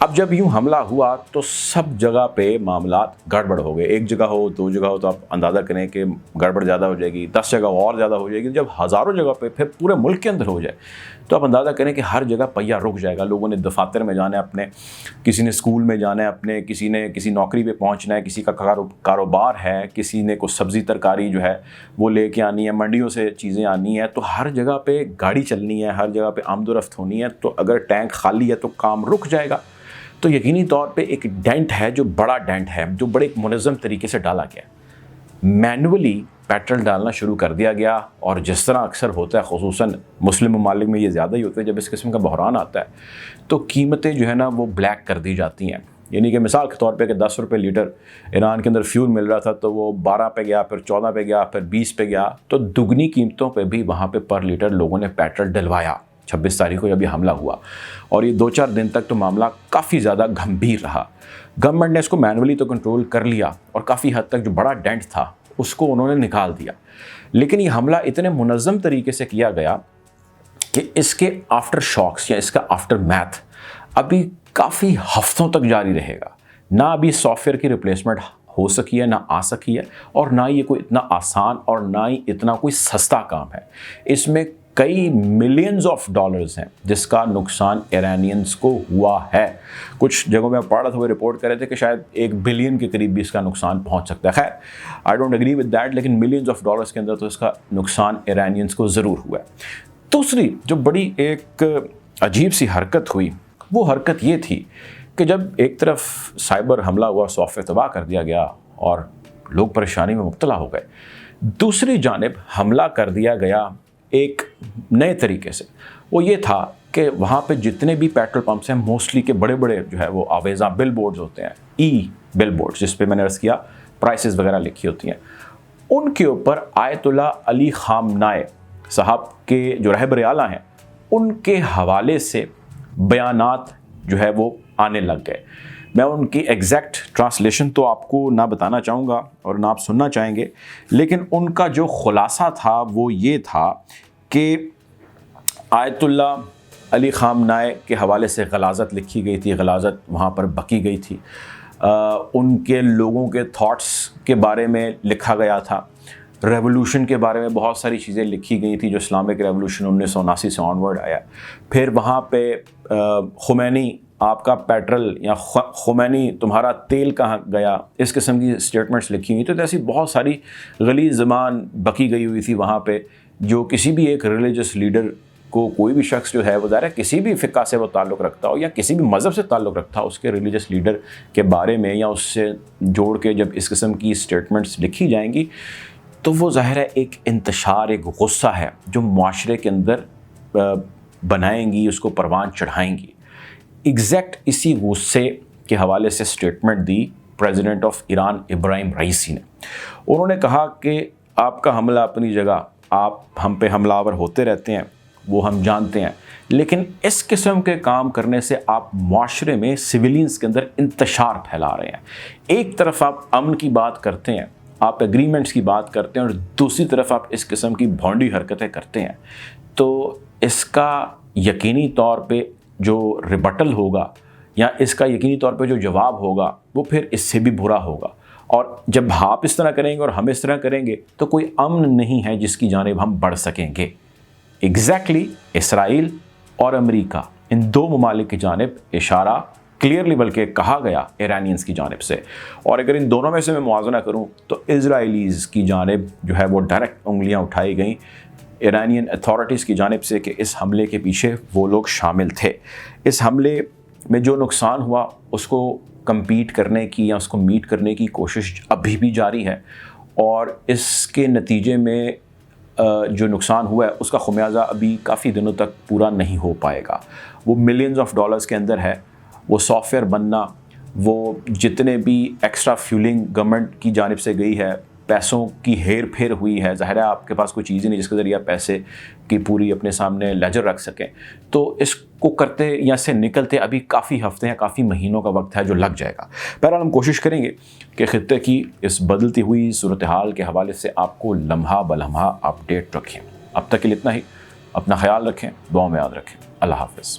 اب جب یوں حملہ ہوا تو سب جگہ پہ معاملات گڑبڑ ہو گئے. ایک جگہ ہو, دو جگہ ہو تو آپ اندازہ کریں کہ گڑبڑ زیادہ ہو جائے گی, 10 جگہ اور زیادہ ہو جائے گی. جب ہزاروں جگہ پہ پھر پورے ملک کے اندر ہو جائے تو آپ اندازہ کریں کہ ہر جگہ پہیہ رک جائے گا. لوگوں نے دفاتر میں جانا ہے اپنے, کسی نے اسکول میں جانا ہے اپنے, کسی نے کسی نوکری پہ پہنچنا ہے, کسی کا کاروبار ہے, کسی نے کوئی سبزی ترکاری جو ہے وہ لے کے آنی ہے, منڈیوں سے چیزیں آنی ہے. تو ہر جگہ پہ گاڑی چلنی ہے, ہر جگہ پہ آمد و رفت ہونی ہے. تو اگر ٹینک خالی ہے تو کام رک جائے گا. تو یقینی طور پہ ایک ڈینٹ ہے, جو بڑا ڈینٹ ہے, جو بڑے منظم طریقے سے ڈالا گیا. مینولی پیٹرول ڈالنا شروع کر دیا گیا, اور جس طرح اکثر ہوتا ہے خصوصاً مسلم ممالک میں یہ زیادہ ہی ہوتا ہے, جب اس قسم کا بحران آتا ہے تو قیمتیں جو ہے نا وہ بلیک کر دی جاتی ہیں. یعنی کہ مثال کے طور پہ کہ 10 روپے لیٹر ایران کے اندر فیول مل رہا تھا تو وہ 12 پہ گیا, پھر 14 پہ گیا, پھر 20 پہ گیا. تو دگنی قیمتوں پہ بھی وہاں پہ پر لیٹر لوگوں نے پیٹرول ڈلوایا 26 تاریخ کو جب یہ حملہ ہوا. اور یہ 2-4 دن تک تو معاملہ کافی زیادہ گھمبیر رہا. گورنمنٹ نے اس کو مینولی تو کنٹرول کر لیا, اور کافی حد تک جو بڑا ڈینٹ تھا اس کو انہوں نے نکال دیا. لیکن یہ حملہ اتنے منظم طریقے سے کیا گیا کہ اس کے آفٹر شاکس یا اس کا آفٹر میتھ ابھی کافی ہفتوں تک جاری رہے گا. نہ ابھی سافٹ ویئر کی ریپلیسمنٹ ہو سکی ہے, نہ آ سکی ہے, اور نہ یہ کوئی اتنا آسان اور نہ ہی اتنا کوئی سستا کام ہے. اس میں کئی ملینز آف ڈالرز ہیں جس کا نقصان ایرانینز کو ہوا ہے. کچھ جگہوں میں پڑھ رہا تھا, وہ رپورٹ کر رہے تھے کہ شاید 1 بلین کے قریب بھی اس کا نقصان پہنچ سکتا ہے. خیر, I don't agree with that, لیکن ملینز آف ڈالرز کے اندر تو اس کا نقصان ایرانینز کو ضرور ہوا ہے. دوسری جو بڑی ایک عجیب سی حرکت ہوئی, وہ حرکت یہ تھی کہ جب ایک طرف سائبر حملہ ہوا, سافٹ ویئر تباہ کر دیا گیا اور لوگ پریشانی میں مبتلا ہو گئے, دوسری جانب حملہ کر دیا گیا ایک نئے طریقے سے. وہ یہ تھا کہ وہاں پہ جتنے بھی پیٹرول پمپس ہیں موسٹلی کے بڑے بڑے جو ہے وہ آویزاں بل بورڈز ہوتے ہیں, ای بل بورڈز, جس پہ میں نے عرض کیا پرائسز وغیرہ لکھی ہوتی ہیں, ان کے اوپر آیت اللہ علی خامنۂ صاحب کے جو رہبر اعلیٰ ہیں ان کے حوالے سے بیانات جو ہے وہ آنے لگ گئے. میں ان کی ایگزیکٹ ٹرانسلیشن تو آپ کو نہ بتانا چاہوں گا اور نہ آپ سننا چاہیں گے, لیکن ان کا جو خلاصہ تھا وہ یہ تھا کہ آیت اللہ علی خامنۂ کے حوالے سے غلاظت لکھی گئی تھی, غلاظت وہاں پر بکی گئی تھی, ان کے لوگوں کے تھاٹس کے بارے میں لکھا گیا تھا, ریولوشن کے بارے میں بہت ساری چیزیں لکھی گئی تھی, جو اسلامک ریولوشن 1979 سے آنورڈ آیا. پھر وہاں پہ خمینی آپ کا پیٹرول یا خمینی تمہارا تیل کہاں گیا, اس قسم کی اسٹیٹمنٹس لکھی ہوئی. تو ایسی بہت ساری غلیظ زبان بکی گئی ہوئی تھی وہاں پہ, جو کسی بھی ایک ریلیجس لیڈر کو, کوئی بھی شخص جو ہے وہ ظاہر ہے کسی بھی فقہ سے وہ تعلق رکھتا ہو یا کسی بھی مذہب سے تعلق رکھتا ہو, اس کے ریلیجس لیڈر کے بارے میں یا اس سے جوڑ کے جب اس قسم کی اسٹیٹمنٹس لکھی جائیں گی تو وہ ظاہر ہے ایک انتشار, ایک غصہ ہے جو معاشرے کے اندر بنائیں گی, اس کو پروان چڑھائیں گی. ایگزیکٹ اسی غصے کے حوالے سے statement the president of Iran Ebrahim Raisi نے. انہوں نے کہا کہ آپ کا حملہ اپنی جگہ, آپ ہم پہ حملہ آور ہوتے رہتے ہیں, وہ ہم جانتے ہیں, لیکن اس قسم کے کام کرنے سے آپ معاشرے میں سویلینز کے اندر انتشار پھیلا رہے ہیں. ایک طرف آپ امن کی بات کرتے ہیں, آپ ایگریمنٹس کی بات کرتے ہیں, اور دوسری طرف آپ اس قسم کی بھونڈی حرکتیں کرتے ہیں. تو اس کا یقینی طور پہ جو ریبٹل ہوگا یا اس کا یقینی طور پہ جو جواب ہوگا وہ پھر اس سے بھی برا ہوگا. اور جب آپ اس طرح کریں گے اور ہم اس طرح کریں گے تو کوئی امن نہیں ہے جس کی جانب ہم بڑھ سکیں گے. ایگزیکٹلی اسرائیل اور امریکہ, ان دو ممالک کی جانب اشارہ کلیئرلی بلکہ کہا گیا ایرانینز کی جانب سے. اور اگر ان دونوں میں سے میں موازنہ کروں تو اسرائیلیز کی جانب جو ہے وہ ڈائریکٹ انگلیاں اٹھائی گئیں ایرانین اتھارٹیز کی جانب سے کہ اس حملے کے پیچھے وہ لوگ شامل تھے. اس حملے میں جو نقصان ہوا اس کو کمپیٹ کرنے کی یا اس کو میٹ کرنے کی کوشش ابھی بھی جاری ہے, اور اس کے نتیجے میں جو نقصان ہوا ہے اس کا خمیازہ ابھی کافی دنوں تک پورا نہیں ہو پائے گا. وہ ملینز آف ڈالرز کے اندر ہے, وہ سافٹ ویئر بننا, وہ جتنے بھی ایکسٹرا فیولنگ گورنمنٹ کی جانب سے گئی ہے, پیسوں کی ہیر پھیر ہوئی ہے. ظاہر ہے آپ کے پاس کوئی چیز ہی نہیں جس کے ذریعے آپ پیسے کی پوری اپنے سامنے لیجر رکھ سکیں. تو اس کو کرتے یا سے نکلتے ابھی کافی ہفتے ہیں, کافی مہینوں کا وقت ہے جو لگ جائے گا. بہرحال ہم کوشش کریں گے کہ خطے کی اس بدلتی ہوئی صورتحال کے حوالے سے آپ کو لمحہ بلمحہ اپڈیٹ رکھیں. اب تک کے لیے اتنا ہی. اپنا خیال رکھیں, دعاؤں میں یاد رکھیں. اللہ حافظ.